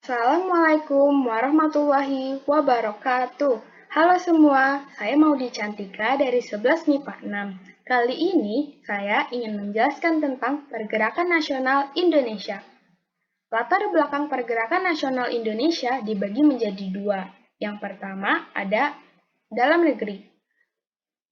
Assalamualaikum warahmatullahi wabarakatuh. Halo semua, saya Maudy Cantika dari 11 MIPA 6. Kali ini saya ingin menjelaskan tentang Pergerakan Nasional Indonesia. Latar belakang Pergerakan Nasional Indonesia dibagi menjadi dua. Yang pertama ada dalam negeri.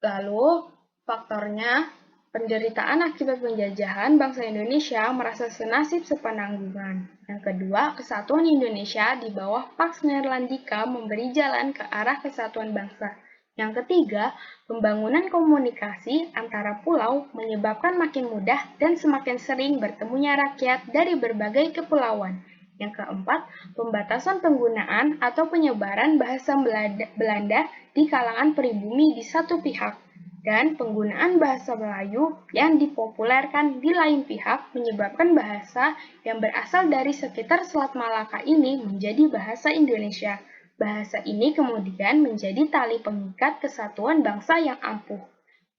Lalu, faktornya penderitaan akibat penjajahan bangsa Indonesia merasa senasib sepenanggungan. Yang kedua, kesatuan Indonesia di bawah Pax Neerlandica memberi jalan ke arah kesatuan bangsa. Yang ketiga, pembangunan komunikasi antara pulau menyebabkan makin mudah dan semakin sering bertemunya rakyat dari berbagai kepulauan. Yang keempat, pembatasan penggunaan atau penyebaran bahasa Belanda di kalangan pribumi di satu pihak, dan penggunaan bahasa Melayu yang dipopulerkan di lain pihak menyebabkan bahasa yang berasal dari sekitar Selat Malaka ini menjadi bahasa Indonesia. Bahasa ini kemudian menjadi tali pengikat kesatuan bangsa yang ampuh.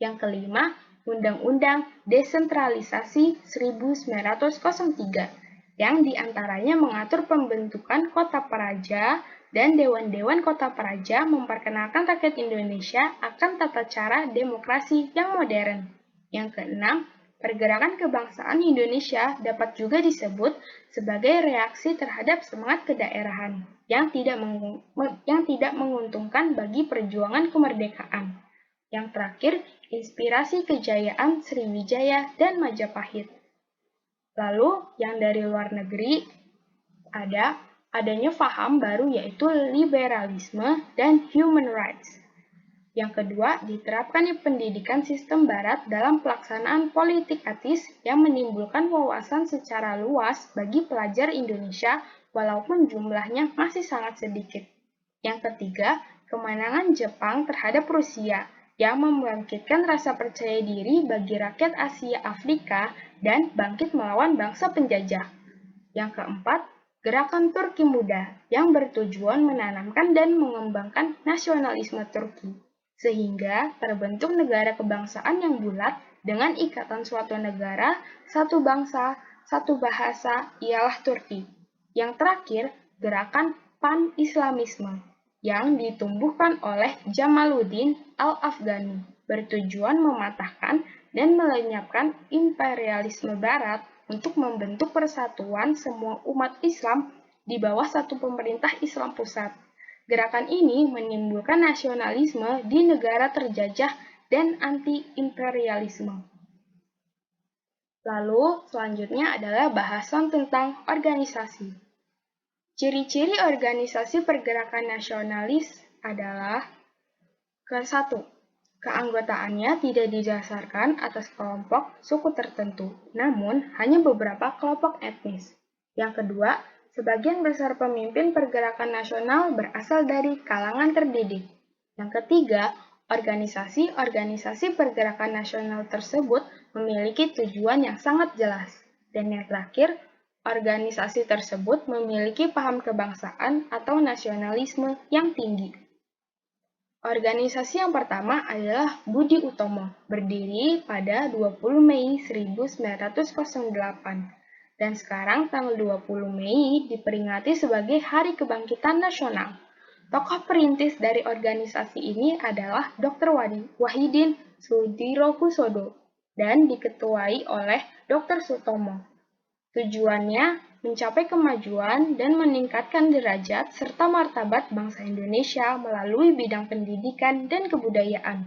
Yang kelima, Undang-Undang Desentralisasi 1903 yang diantaranya mengatur pembentukan kota praja dan dewan-dewan kota praja memperkenalkan rakyat Indonesia akan tata cara demokrasi yang modern. Yang keenam, pergerakan kebangsaan Indonesia dapat juga disebut sebagai reaksi terhadap semangat kedaerahan yang tidak menguntungkan bagi perjuangan kemerdekaan. Yang terakhir, inspirasi kejayaan Sriwijaya dan Majapahit. Lalu, yang dari luar negeri adanya paham baru yaitu liberalisme dan human rights. Yang kedua, diterapkannya pendidikan sistem barat dalam pelaksanaan politik etis yang menimbulkan wawasan secara luas bagi pelajar Indonesia walaupun jumlahnya masih sangat sedikit. Yang ketiga, kemenangan Jepang terhadap Rusia yang membangkitkan rasa percaya diri bagi rakyat Asia Afrika dan bangkit melawan bangsa penjajah. Yang keempat, gerakan Turki Muda yang bertujuan menanamkan dan mengembangkan nasionalisme Turki, sehingga terbentuk negara kebangsaan yang bulat dengan ikatan suatu negara, satu bangsa, satu bahasa, ialah Turki. Yang terakhir, gerakan Pan-Islamisme yang ditumbuhkan oleh Jamaluddin Al-Afghani bertujuan mematahkan dan melenyapkan imperialisme barat untuk membentuk persatuan semua umat Islam di bawah satu pemerintah Islam pusat. Gerakan ini menimbulkan nasionalisme di negara terjajah dan anti-imperialisme. Lalu, selanjutnya adalah bahasan tentang organisasi. Ciri-ciri organisasi pergerakan nasionalis adalah ke-1. Keanggotaannya tidak didasarkan atas kelompok suku tertentu, namun hanya beberapa kelompok etnis. Yang kedua, sebagian besar pemimpin pergerakan nasional berasal dari kalangan terdidik. Yang ketiga, organisasi-organisasi pergerakan nasional tersebut memiliki tujuan yang sangat jelas. Dan yang terakhir, organisasi tersebut memiliki paham kebangsaan atau nasionalisme yang tinggi. Organisasi yang pertama adalah Budi Utomo, berdiri pada 20 Mei 1908. Dan sekarang tanggal 20 Mei diperingati sebagai Hari Kebangkitan Nasional. Tokoh perintis dari organisasi ini adalah Dr. Wahidin Sudirohusodo dan diketuai oleh Dr. Sutomo. Tujuannya mencapai kemajuan dan meningkatkan derajat serta martabat bangsa Indonesia melalui bidang pendidikan dan kebudayaan.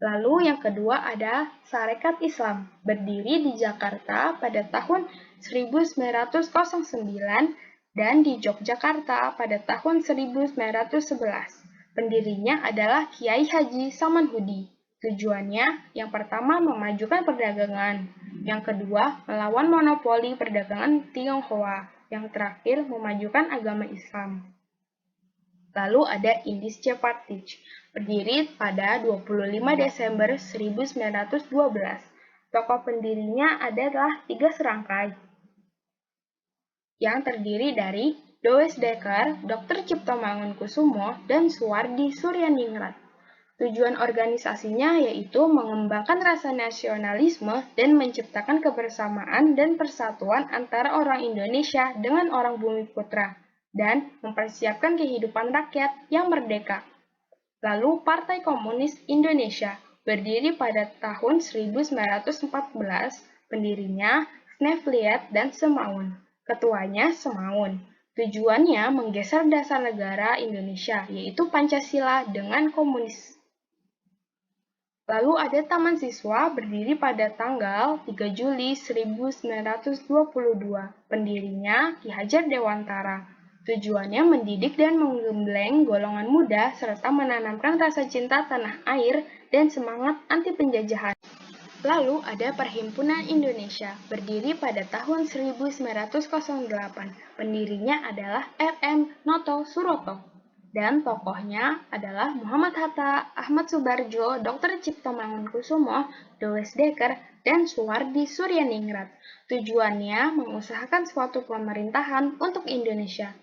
Lalu yang kedua ada Sarekat Islam, berdiri di Jakarta pada tahun 1909 dan di Yogyakarta pada tahun 1911. Pendirinya adalah Kiai Haji Samanhudi. Tujuannya yang pertama memajukan perdagangan, yang kedua melawan monopoli perdagangan Tionghoa, yang terakhir memajukan agama Islam. Lalu ada Indische Partij, berdiri pada 25 Desember 1912. Tokoh pendirinya adalah 3 serangkai, yang terdiri dari Does Dekker, Dr. Cipto Mangunkusumo, dan Suwardi Suryaningrat. Tujuan organisasinya yaitu mengembangkan rasa nasionalisme dan menciptakan kebersamaan dan persatuan antara orang Indonesia dengan orang Bumi Putra. dan mempersiapkan kehidupan rakyat yang merdeka. Lalu Partai Komunis Indonesia berdiri pada tahun 1914, pendirinya Snevliet dan Semaun. Ketuanya Semaun. Tujuannya menggeser dasar negara Indonesia, yaitu Pancasila dengan komunis. Lalu ada Taman Siswa berdiri pada tanggal 3 Juli 1922. Pendirinya Ki Hajar Dewantara. Tujuannya mendidik dan menggembleng golongan muda serta menanamkan rasa cinta tanah air dan semangat anti penjajahan. Lalu ada Perhimpunan Indonesia, berdiri pada tahun 1908. Pendirinya adalah R.M. Noto Suroto. Dan tokohnya adalah Muhammad Hatta, Ahmad Subarjo, Dr. Cipto Mangunkusumo, Dewes Dekker, dan Suwardi Suryaningrat. Tujuannya mengusahakan suatu pemerintahan untuk Indonesia.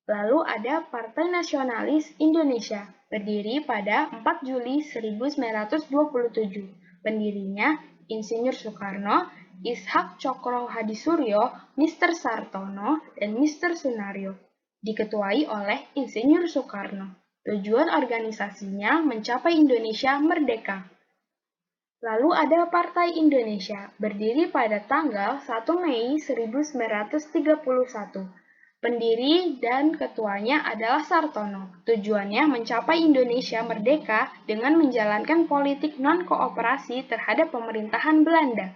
Lalu ada Partai Nasionalis Indonesia, berdiri pada 4 Juli 1927. Pendirinya Insinyur Soekarno, Ishak Cokro Hadisuryo, Mr. Sartono, dan Mr. Sunario. Diketuai oleh Insinyur Soekarno. Tujuan organisasinya mencapai Indonesia merdeka. Lalu ada Partai Indonesia, berdiri pada tanggal 1 Mei 1931. Pendiri dan ketuanya adalah Sartono. Tujuannya mencapai Indonesia merdeka dengan menjalankan politik non-kooperasi terhadap pemerintahan Belanda.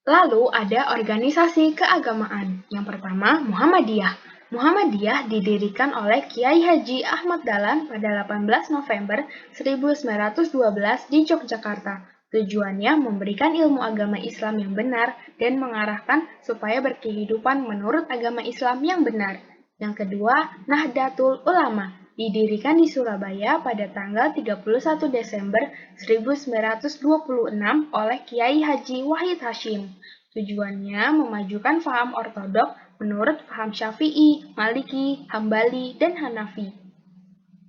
Lalu ada organisasi keagamaan. Yang pertama, Muhammadiyah. Muhammadiyah didirikan oleh Kiai Haji Ahmad Dahlan pada 18 November 1912 di Yogyakarta. Tujuannya memberikan ilmu agama Islam yang benar dan mengarahkan supaya berkehidupan menurut agama Islam yang benar. Yang kedua, Nahdlatul Ulama. Didirikan di Surabaya pada tanggal 31 Desember 1926 oleh Kiai Haji Wahid Hasyim. Tujuannya memajukan faham ortodok menurut faham Syafi'i, Maliki, Hambali, dan Hanafi.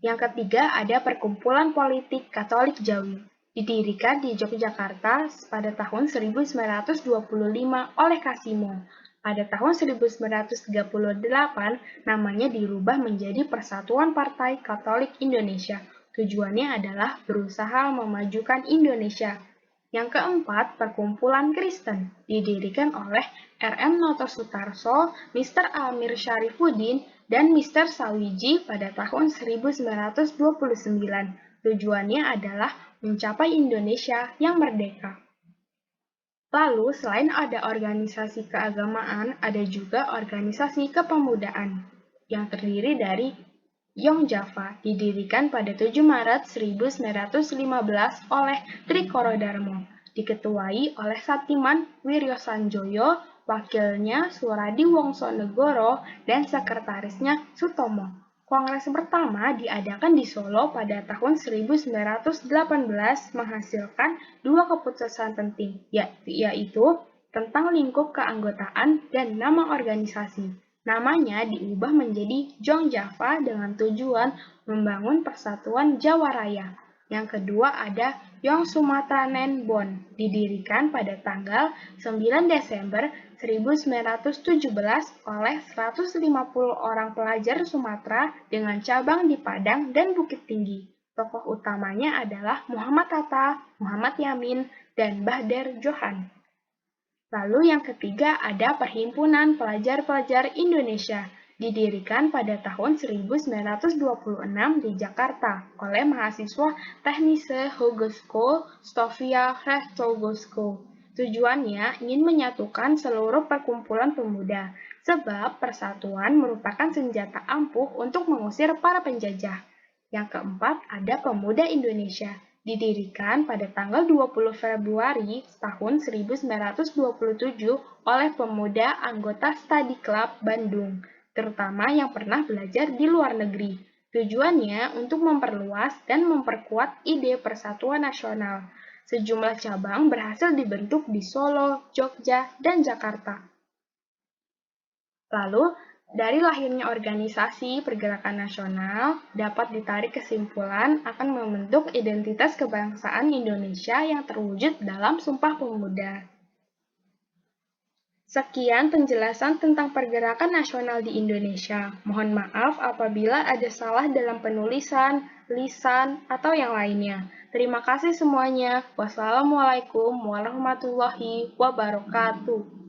Yang ketiga ada Perkumpulan Politik Katolik Jawi. Didirikan di Yogyakarta pada tahun 1925 oleh Kasimo. Pada tahun 1938, namanya dirubah menjadi Persatuan Partai Katolik Indonesia. Tujuannya adalah berusaha memajukan Indonesia. Yang keempat, Perkumpulan Kristen, didirikan oleh R.M. Noto Sutarso, Mr. Amir Syarifuddin, dan Mr. Sawiji pada tahun 1929. Tujuannya adalah mencapai Indonesia yang merdeka. Lalu, selain ada organisasi keagamaan, ada juga organisasi kepemudaan yang terdiri dari Young Java, didirikan pada 7 Maret 1915 oleh Trikoro Darmo, diketuai oleh Satiman Wiryosanjoyo, wakilnya Suradi Wongsonegoro, dan sekretarisnya Sutomo. Kongres pertama diadakan di Solo pada tahun 1918 menghasilkan dua keputusan penting, yaitu tentang lingkup keanggotaan dan nama organisasi. Namanya diubah menjadi Jong Java dengan tujuan membangun persatuan Jawa Raya. Yang kedua ada Yong Sumatra Nenbon, didirikan pada tanggal 9 Desember 1917 oleh 150 orang pelajar Sumatera dengan cabang di Padang dan Bukit Tinggi. Tokoh utamanya adalah Muhammad Hatta, Muhammad Yamin, dan Bahder Johan. Lalu yang ketiga ada Perhimpunan Pelajar-Pelajar Indonesia, didirikan pada tahun 1926 di Jakarta oleh mahasiswa Technische Hogeschool Sofia Hrechtogosco. Tujuannya ingin menyatukan seluruh perkumpulan pemuda, sebab persatuan merupakan senjata ampuh untuk mengusir para penjajah. Yang keempat ada Pemuda Indonesia, didirikan pada tanggal 20 Februari tahun 1927 oleh pemuda anggota Study Club Bandung, terutama yang pernah belajar di luar negeri. Tujuannya untuk memperluas dan memperkuat ide persatuan nasional. Sejumlah cabang berhasil dibentuk di Solo, Jogja, dan Jakarta. Lalu, dari lahirnya organisasi pergerakan nasional, dapat ditarik kesimpulan akan membentuk identitas kebangsaan Indonesia yang terwujud dalam Sumpah Pemuda. Sekian penjelasan tentang pergerakan nasional di Indonesia. Mohon maaf apabila ada salah dalam penulisan, lisan, atau yang lainnya. Terima kasih semuanya. Wassalamualaikum warahmatullahi wabarakatuh.